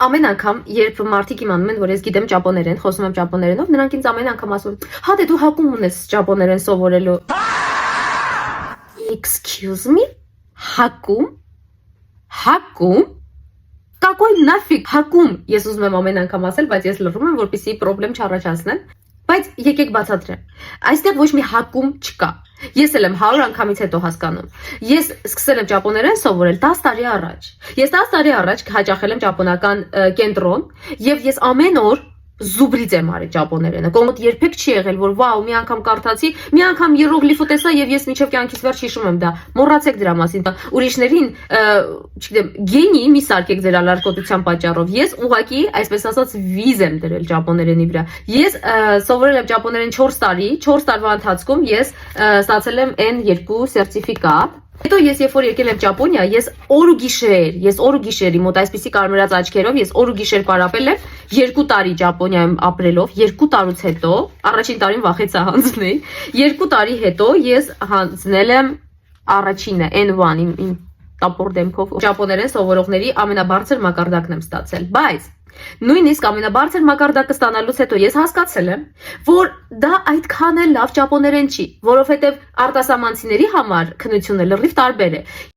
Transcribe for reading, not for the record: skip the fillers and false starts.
Ամեն անգամ, երբ մարդիկ իմանում են, որ ես գիտեմ ճապոներեն, խոսում եմ ճապոներենով, նրանք ինձ ամեն անգամ ասում են. «Հա դե դու հակում ունես ճապոներեն սովորելու»։ Excuse me? Հակում? Հակում? Какой нафиг հակում։ Ես ուզում եմ ամեն անգամ ասել, բայց ես լռում եմ, որպեսզի խնդրեմ չառաջացնեն։ Բայց եկեք բացատրեմ։ Այստեղ ոչ մի հակում չկա։ Ես էլ եմ 100 անգամից հետո հասկանում։ Ես սկսել եմ ճապոներեն սովորել 10 տարի առաջ։ Ես 10 տարի առաջ հաճախել եմ ճապոնական կենտրոն եւ ես ամեն օր զուբրից եմ արել ճապոներենը։ Կողմդ երբեք չի եղել, որ վաու, մի անգամ կարդացի, մի անգամ հիերոգլիֆը տեսա եւ ես մինչեւ կյանքիս վերջ հիշում եմ դա։ Մոռացեք դրա մասին։ Ուրիշներին, չգիտեմ, գենի մի սարքեք ձեր ալարկոտության պատճառով։ Ես ուղակի, այսպես ասած, վիզ եմ դրել ճապոներենի վրա։ Ես սովորել եմ ճապոներեն 4 տարի, 4 տարվա ընթացքում ես ստացել եմ N2 սերտիֆիկատ։ Հետո ես երբ որ եկել եմ Ճապոնիա, ես օր ու գիշեր մոտ այսպիսի կարմրած աչքերով ես օր ու գիշեր պարապել եմ 2 տարի Ճապոնիայում ապրելով, 2 տարուց հետո, առաջին տարին վախեցա հանձնել, 2 տարի հետո ես հանձնել եմ առաջինը N1 իմ տապոր դեմքով ճապոներեն սովորողների ամենաբարձր մակարդակն եմ ստացել, բայց նույնիսկ ամենաբարձր մակարդակը ստանալուց հետո ես հասկացել եմ, որ դա այդքան էլ լավ ճապոներեն չի, որովհետև արտասահմանցիների համար քննությունը լրիվ տարբեր է։